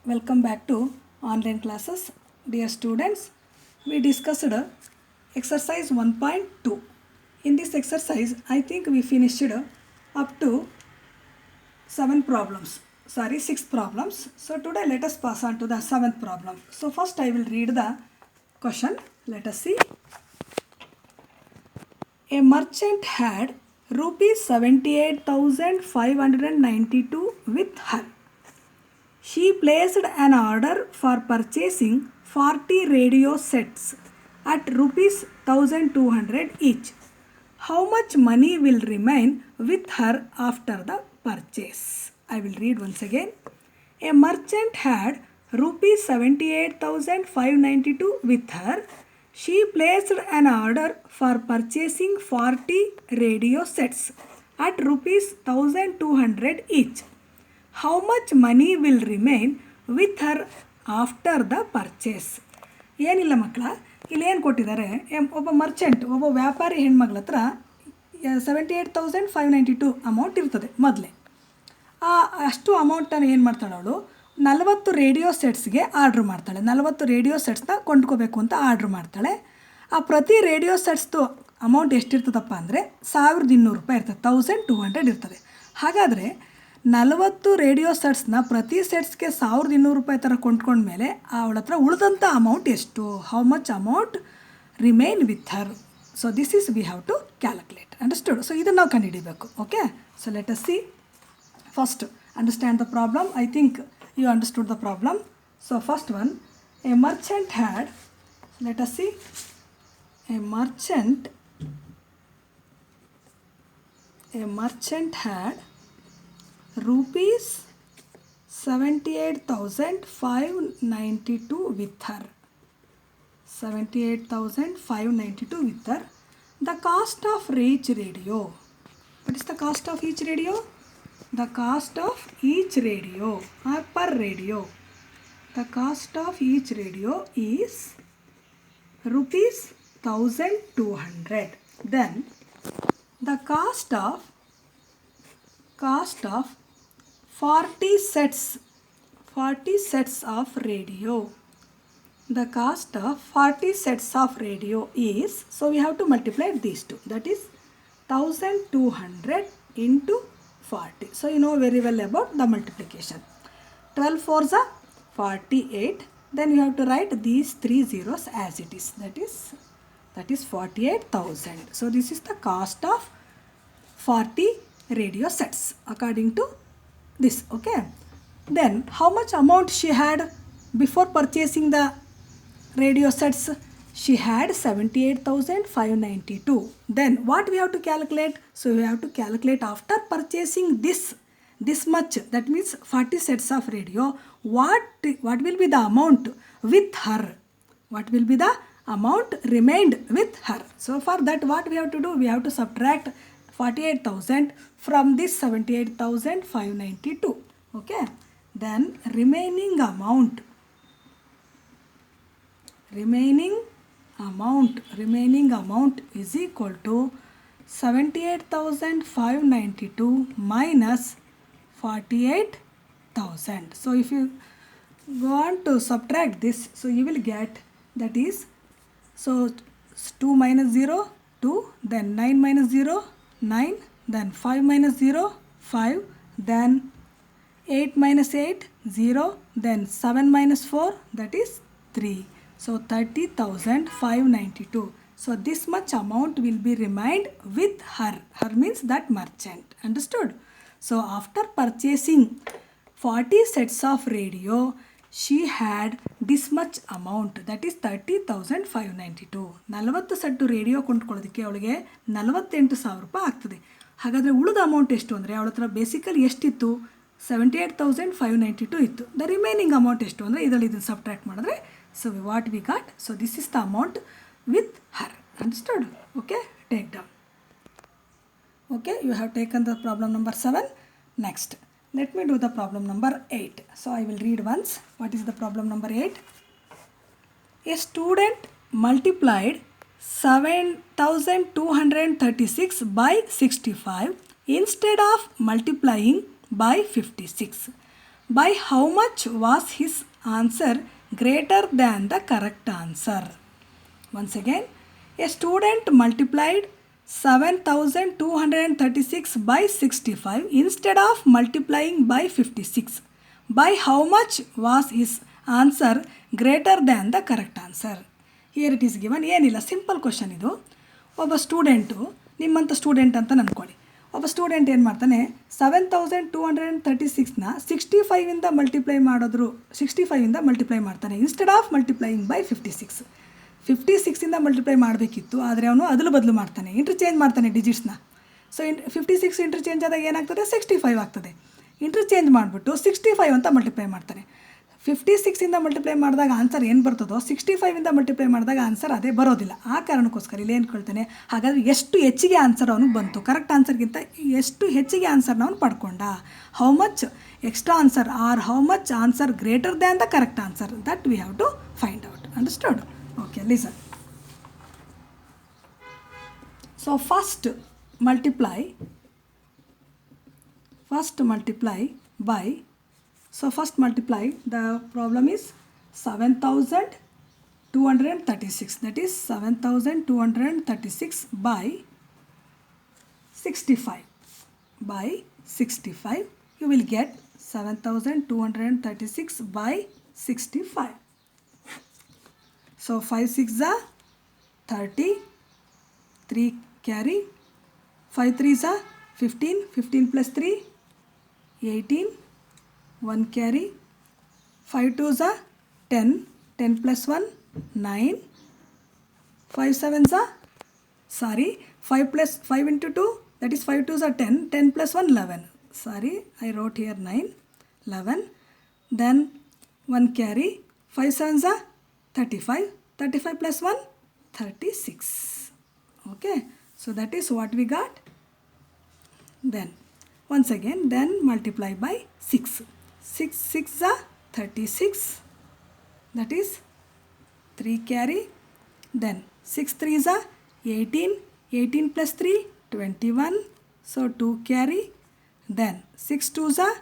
Welcome back to online classes. Dear students, we discussed exercise 1.2. In this exercise, I think we finished up to 6 problems. So today let us pass on to the 7th problem. So first I will read the question. Let us see. A merchant had rupees 78,592 with her. She placed an order for purchasing 40 radio sets at rupees 1200 each. How much money will remain with her after the purchase? I will read once again. A merchant had rupees 78,592 with her. She placed an order for purchasing 40 radio sets at rupees 1200 each. How much money will remain with her after the purchase? ಏನಿಲ್ಲ ಮಕ್ಕಳ, ಇಲ್ಲಿ ಏನು ಕೊಟ್ಟಿದ್ದಾರೆ, ಒಬ್ಬ ಮರ್ಚೆಂಟ್, ಒಬ್ಬ ವ್ಯಾಪಾರಿ ಹೆಣ್ಮಗಳ ಹತ್ರ 78,592 amount ಇರ್ತದೆ ಮೊದಲೇ. ಅಷ್ಟು ಅಮೌಂಟನ್ನು ಏನು ಮಾಡ್ತಾಳೆ ಅವಳು, 40 ರೇಡಿಯೋ ಸೆಟ್ಸ್ಗೆ ಆರ್ಡ್ರ್ ಮಾಡ್ತಾಳೆ. 40 ರೇಡಿಯೋ ಸೆಟ್ಸ್ನ ಕೊಂಡ್ಕೋಬೇಕು ಅಂತ ಆರ್ಡ್ರ್ ಮಾಡ್ತಾಳೆ. ಆ ಪ್ರತಿ ರೇಡಿಯೋ ಸೆಟ್ಸ್ದು ಅಮೌಂಟ್ ಎಷ್ಟಿರ್ತದಪ್ಪ ಅಂದರೆ 1200 ರೂಪಾಯಿ ಇರ್ತದೆ, 1200 ಇರ್ತದೆ. ಹಾಗಾದರೆ 40 ರೇಡಿಯೋ ಸೆಟ್ಸ್ನ ಪ್ರತಿ ಸೆಟ್ಸ್ಗೆ 1200 ರೂಪಾಯಿ ಥರ ಕೊಂಡ್ಕೊಂಡ್ಮೇಲೆ ಅವಳ ಹತ್ರ ಉಳಿದಂಥ ಅಮೌಂಟ್ ಎಷ್ಟು, how much amount remain with her. So this is we have to calculate. Understood? So ಇದನ್ನು ನಾವು ಕಂಡುಹಿಡಿಬೇಕು. Okay, so let us see. First understand the problem. I think you understood the problem. So first one, a merchant had, let us see, a merchant had rupees 78,592 with her. 78,592 with her. The cost of each radio. What is the cost of each radio? The cost of each radio or per radio. The cost of each radio is rupees 1200. Then the cost of 40 sets of radio. The cost of 40 sets of radio is, so we have to multiply these two, that is 1200 into 40. So you know very well about the multiplication. 12 fours are 48. Then you have to write these 3 zeros as it is. That is 48,000. So this is the cost of 40 radio sets according to this. Okay, then how much amount she had before purchasing the radio sets? She had 78,592. Then what we have to calculate? So we have to calculate after purchasing this much, that means 40 sets of radio, what will be the amount with her, what will be the amount remained with her. So for that what we have to do, we have to subtract 48,000 from this 78,592. Okay, then remaining amount is equal to 78,592 minus 48,000. So if you go on to subtract this, so you will get, that is, so 2 minus 0 2, then 9 minus 0 9, then 5 minus 0 5, then 8 minus 8 0, then 7 minus 4, that is 3. So 30,592. So this much amount will be remained with her. Her means that merchant. Understood? So after purchasing 40 sets of radio, she had this much amount, that is 30,592. 40 set radio ಕೊಂಡ್ಕೊಳ್ಳೋದಕ್ಕೆ ಅವಳಿಗೆ 48,000 ರೂಪಾಯಿ ಆಗ್ತದೆ. ಹಾಗಾದರೆ ಉಳಿದ amount ಎಷ್ಟು ಅಂದರೆ, ಅವಳ ಹತ್ರ basically ಎಷ್ಟಿತ್ತು, 78,592 ಇತ್ತು. ದ ರಿಮೈನಿಂಗ್ ಅಮೌಂಟ್ ಎಷ್ಟು ಅಂದರೆ ಇದರಲ್ಲಿ ಇದನ್ನು ಸಬ್ಟ್ರಾಕ್ಟ್ ಮಾಡಿದ್ರೆ, so what we got, so this is the amount with her. Understood? Okay, take down. Okay, you have taken the problem number 7. Next let me do the problem number 8. So I will read once. What is the problem number 8? A student multiplied 7,236 by 65 instead of multiplying by 56. by how much was his answer greater than the correct answer? Once again, a student multiplied 7236 by 65 instead of multiplying by 56. By how much was his answer greater than the correct answer? Here it is given. ಏನಿಲ್ಲ, simple question ಇದು. ಒಬ್ಬ student, ನಿಮ್ಮಂಥ student ಅಂತ ಅಂದ್ಕೊಳ್ಳಿ. ಒಬ್ಬ student ಏನು ಮಾಡ್ತಾನೆ, 7236ನ 65ಇಂದ ಮಲ್ಟಿಪ್ಲೈ ಮಾಡಿದ್ರು, 65ಇಂದ ಮಲ್ಟಿಪ್ಲೈ ಮಾಡ್ತಾನೆ ಇನ್ಸ್ಟೆಡ್ ಆಫ್ ಮಲ್ಟಿಪ್ಲೈಯಿಂಗ್ ಬೈ 56. 56ಇಂದ ಮಲ್ಟಿಪ್ಲೈ ಮಾಡಬೇಕಿತ್ತು, ಆದರೆ ಅವನು ಅದಲು ಬದಲು ಮಾಡ್ತಾನೆ, ಇಂಟರ್ಚೇಂಜ್ ಮಾಡ್ತಾನೆ ಡಿಜಿಟ್ಸ್ನ. ಸೊ 56 ಇಂಟರ್ಚೇಂಜ್ ಆದಾಗ ಏನಾಗ್ತದೆ, 65 ಆಗ್ತದೆ. ಇಂಟರ್ಚೇಂಜ್ ಮಾಡಿಬಿಟ್ಟು 65 ಅಂತ ಮಲ್ಟಿಪ್ಲೈ ಮಾಡ್ತಾನೆ. 56ಇಂದ ಮಲ್ಟಿಪ್ಲೈ ಮಾಡಿದಾಗ ಆನ್ಸರ್ ಏನು ಬರ್ತದೋ 65ಇಂದ ಮಲ್ಟಿಪ್ಲೈ ಮಾಡಿದಾಗ ಆನ್ಸರ್ ಅದೇ ಬರೋದಿಲ್ಲ. ಆ ಕಾರಣಕ್ಕೋಸ್ಕರ ಇಲ್ಲಿ ಏನು ಕೇಳ್ತಾನೆ, ಹಾಗಾದರೆ ಎಷ್ಟು ಹೆಚ್ಚಿಗೆ ಆನ್ಸರ್ ಅವನಿಗೆ ಬಂತು, ಕರೆಕ್ಟ್ ಆನ್ಸರ್ಗಿಂತ ಎಷ್ಟು ಹೆಚ್ಚಿಗೆ ಆನ್ಸರ್ನ ಅವನು ಪಡ್ಕೊಂಡ. How much extra answer are how much answer greater than the correct answer, that we have to find out. Understood? Okay, listen. So first multiply by, so first multiply, the problem is 7236, that is 7236 by 65. By 65 you will get 7236 by 65. So 5 6 are 30, 3 carry, 5 3 are 15, 15 plus 3, 18, 1 carry, 5 2 are 10, 10 plus 1, 9, 5 7 are, 5 into 2, that is 5 2 are 10, 10 plus 1, 11. Sorry, I wrote here 9, 11. Then 1 carry, 5 7 are 35, 35 plus 1, 36. Okay, so that is what we got. Then once again, then multiply by 6. 6 6 are 36, that is 3 carry. Then 6 3 are 18, 18 plus 3, 21, so 2 carry. Then 6 2 are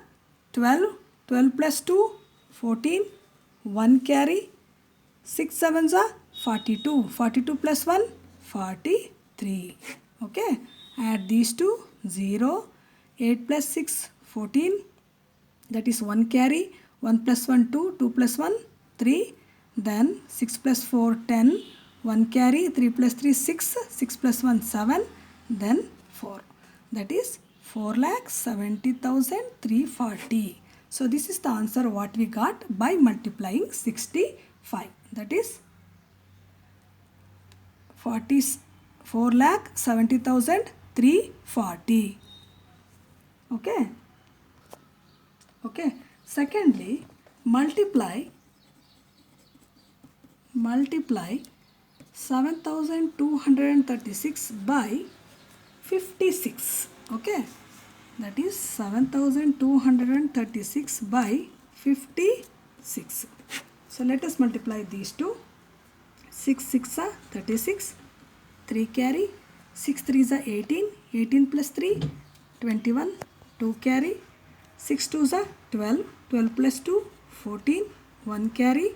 12, 12 plus 2, 14, 1 carry. 6 7s are 42, 42 plus 1, 43. Okay, add these two, 0, 8 plus 6, 14, that is 1 carry, 1 plus 1 2, 2 plus 1, 3, then 6 plus 4, 10, 1 carry, 3 plus 3, 6, 6 plus 1, 7, then 4, that is 4,70,340. So this is the answer what we got by multiplying 65. That is 4,70,340. Okay. Okay. Secondly, multiply 7,236 by 56. Okay. That is 7,236 by 56. So let us multiply these two. 6 6 are 36, 3 carry, 6 3 are 18, 18 plus 3, 21, 2 carry, 6 2 are 12, 12 plus 2, 14, 1 carry,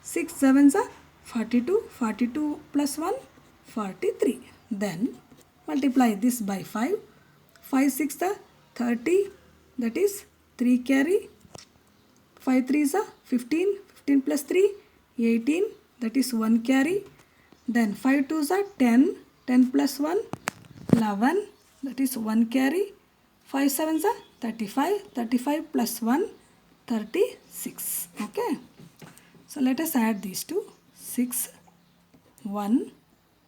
6 7 are 42, 42 plus 1, 43. Then multiply this by 5. 5 6 are 30, that is 3 carry, 5 3 are 15, 15 plus 3, 18, that is 1 carry. Then 5 2s are 10, 10 plus 1, 11, that is 1 carry. 5 7s are 35, 35 plus 1, 36. Okay. So let us add these two. 6, 1,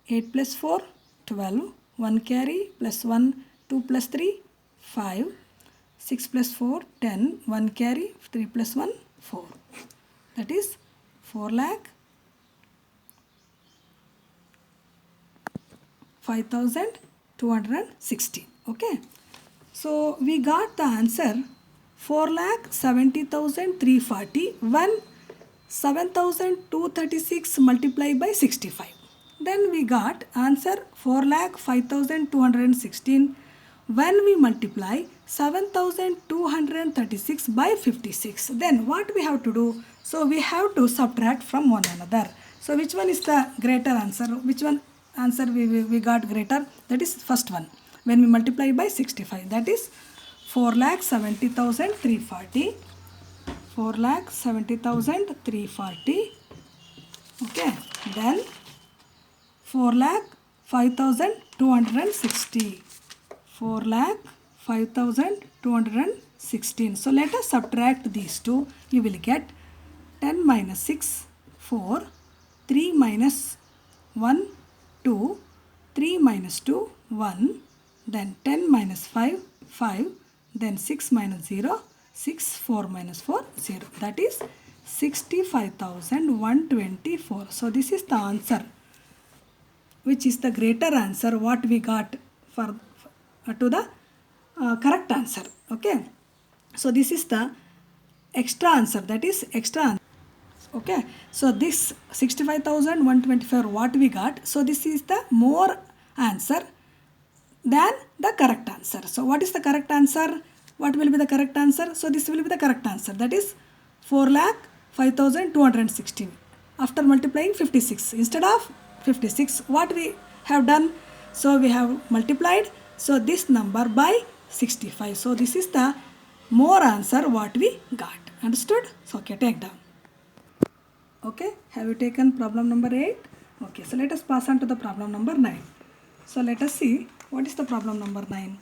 8 plus 4, 12, 1 carry plus 1, 2 plus 3, 5, 6 plus 4, 10, 1 carry, 3 plus 1, 4. That is 4,05,260. Okay. So we got the answer 4,70,340 when 7,236 multiplied by 65. Then we got answer 4,05,216 when we multiply 7236 by 56. Then what we have to do? So we have to subtract from one another. So which one is the greater answer? Which one answer we got greater? That is first one. When we multiply by 65, that is 4,70,340. 4,70,340. Okay. Then 4,05,260. 4,05,216. So let us subtract these two. You will get 10 minus 6, 4, 3 minus 1, 2, 3 minus 2, 1, then 10 minus 5, 5, then 6 minus 0, 6, 4 minus 4, 0. That is 65,124. So this is the answer. Which is the greater answer what we got for to the correct answer. Okay. So this is the extra answer. That is extra answer. Okay. So this 65,124 what we got. So this is the more answer than the correct answer. So what is the correct answer? What will be the correct answer? So this will be the correct answer. That is 4,05,216. After multiplying 56. Instead of 56, what we have done? So we have multiplied so this number by 65. So this is the more answer what we got. Understood? So okay, take down. Okay, have you taken problem number 8? Okay, so let us pass on to the problem number 9. So let us see what is the problem number 9.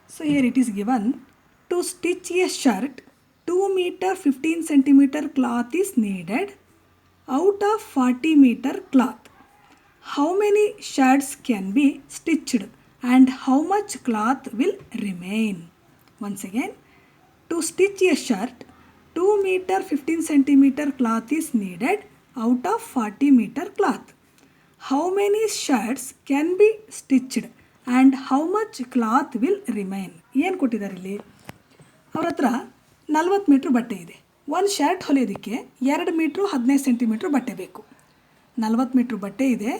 So here it is given, to stitch a shirt 2 meter 15 centimeter cloth is needed out of 40 meter cloth. How many shirts can be stitched and how much cloth will remain? Once again, to stitch a shirt 2 meter 15 centimeter cloth is needed out of 40 meter cloth. How many shirts can be stitched and how much cloth will remain? ಏನು ಕೊಟ್ಟಿದ್ದಾರೆ ಇಲ್ಲಿ? ಅವ್ರ ಹತ್ರ 40 metre ಬಟ್ಟೆ ಇದೆ. ಒಂದು shirt ಹೊಲಿಯೋದಕ್ಕೆ 2 metre 15 centimetre ಬಟ್ಟೆ ಬೇಕು. 40 ಮೀಟ್ರ್ ಬಟ್ಟೆ ಇದೆ,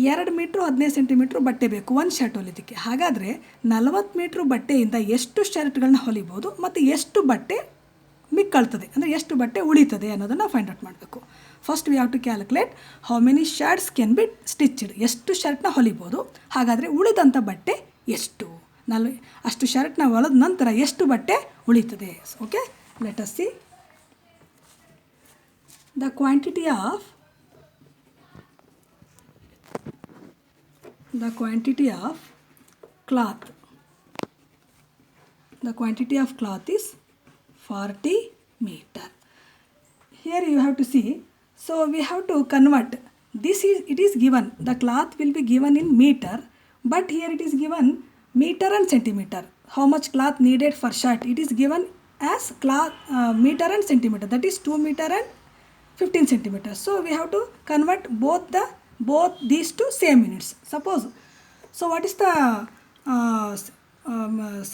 2 ಮೀಟ್ರು 15 ಸೆಂಟಿಮೀಟ್ರ್ ಬಟ್ಟೆ ಬೇಕು ಒಂದು ಶರ್ಟ್ ಹೊಲಿಯೋದಕ್ಕೆ. ಹಾಗಾದರೆ 40 ಮೀಟ್ರ್ ಬಟ್ಟೆಯಿಂದ ಎಷ್ಟು ಶರ್ಟ್ಗಳನ್ನ ಹೊಲಿಬೋದು ಮತ್ತು ಎಷ್ಟು ಬಟ್ಟೆ ಮಿಕ್ಕಳ್ತದೆ, ಅಂದರೆ ಎಷ್ಟು ಬಟ್ಟೆ ಉಳಿತದೆ ಅನ್ನೋದನ್ನು ಫೈಂಡ್ ಔಟ್ ಮಾಡಬೇಕು. First we have to calculate how many shirts can be stitched, ಎಷ್ಟು ಶರ್ಟ್ನ ಹೊಲಿಬೋದು, ಹಾಗಾದರೆ ಉಳಿದಂಥ ಬಟ್ಟೆ ಎಷ್ಟು, ಅಷ್ಟು ಶರ್ಟ್ನ ಹೊಲಿದ ನಂತರ ಎಷ್ಟು ಬಟ್ಟೆ ಉಳಿತದೆ. Okay, let us C the quantity of cloth. The quantity of cloth is 40 meter. Here you have to see, so we have to convert. It is given, the cloth will be given in meter, but here it is given meter and centimeter. How much cloth needed for shirt? It is given as cloth meter and centimeter. That is 2 meter and 15 centimeters. So we have to convert both these to same units. Suppose, so what is the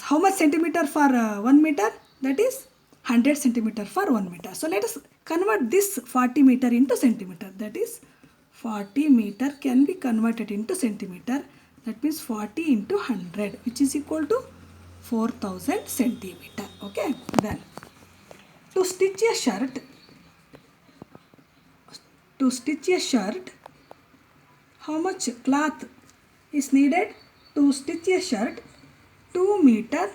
how much centimeter for 1 meter? That is 100 centimeter for 1 meter. So let us convert this 40 meter into centimeter. That is 40 meter can be converted into centimeter. That means 40 into 100, which is equal to 4000 centimeter. Okay, then to stitch a shirt, how much cloth is needed? To stitch a shirt 2 meter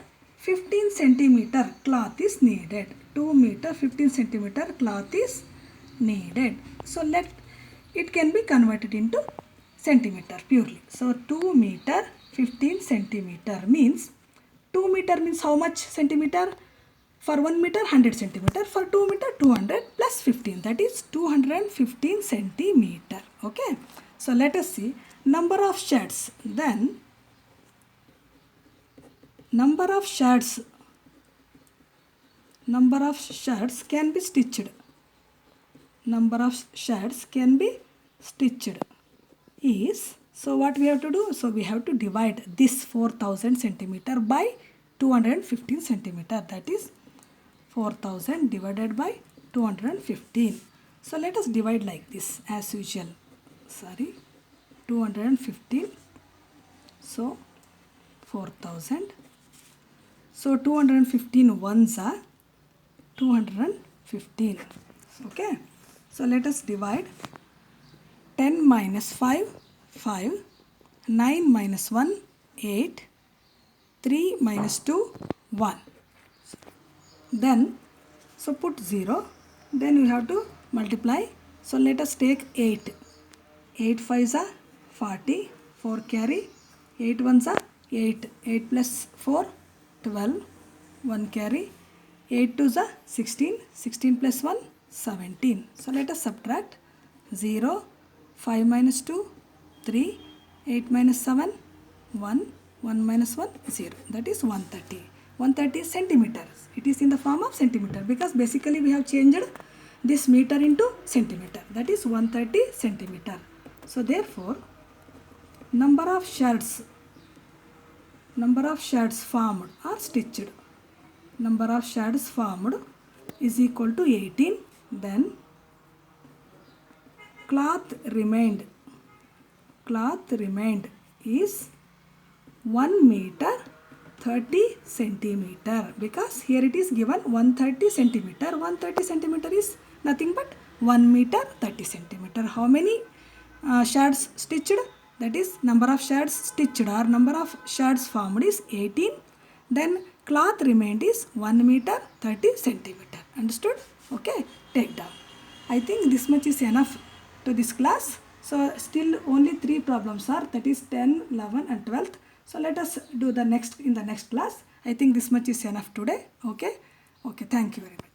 15 centimeter cloth is needed. 2 meter 15 centimeter cloth is needed. So let it can be converted into centimeter purely. So 2 meter 15 centimeter means 2 meter means how much centimeter? For 1 meter 100 centimeter, for 2 meter 200 plus 15, that is 215 centimeter. Okay, so let us see number of shirts. Then number of shirts can be stitched. Number of shirts can be stitched is, so what we have to do? So we have to divide this 4000 centimeter by 215 centimeter. That is 4000 divided by 215. So let us divide like this as usual. 215. So 4000. So 215 ones are 215. Okay. So let us divide. 10 minus 5, 5. 9 minus 1, 8. 3 minus 2, 1. Then, so put 0. Then we have to multiply. So let us take 8. 8 5s are 40. 4 carry. 8 1s are 8. 8 plus 4, 12. 1 carry. 8 2s are 16. 16 plus 1, 17. So let us subtract. 0. 5 minus 2, 3. 8 minus 7, 1. 1 minus 1, 0. That is 130. 130 centimeters. It is in the form of centimeter because basically we have changed this meter into centimeter. That is 130 centimeter. So therefore, number of shirts formed or stitched. Number of shirts formed is equal to 18. Then cloth remained is 1 meter 30 centimeter, because here it is given 130 centimeter. 130 centimeter is nothing but 1 meter 30 centimeter. How many shirts stitched? That is number of shirts stitched or number of shirts formed is 18. Then cloth remained is 1 meter 30 centimeter. Understood? Okay, take down. I think this much is enough to this class. So still only 3 problems are, that is 10, 11 and 12th. So let us do the next in the next class. I think this much is enough today. Okay. Okay. Thank you very much.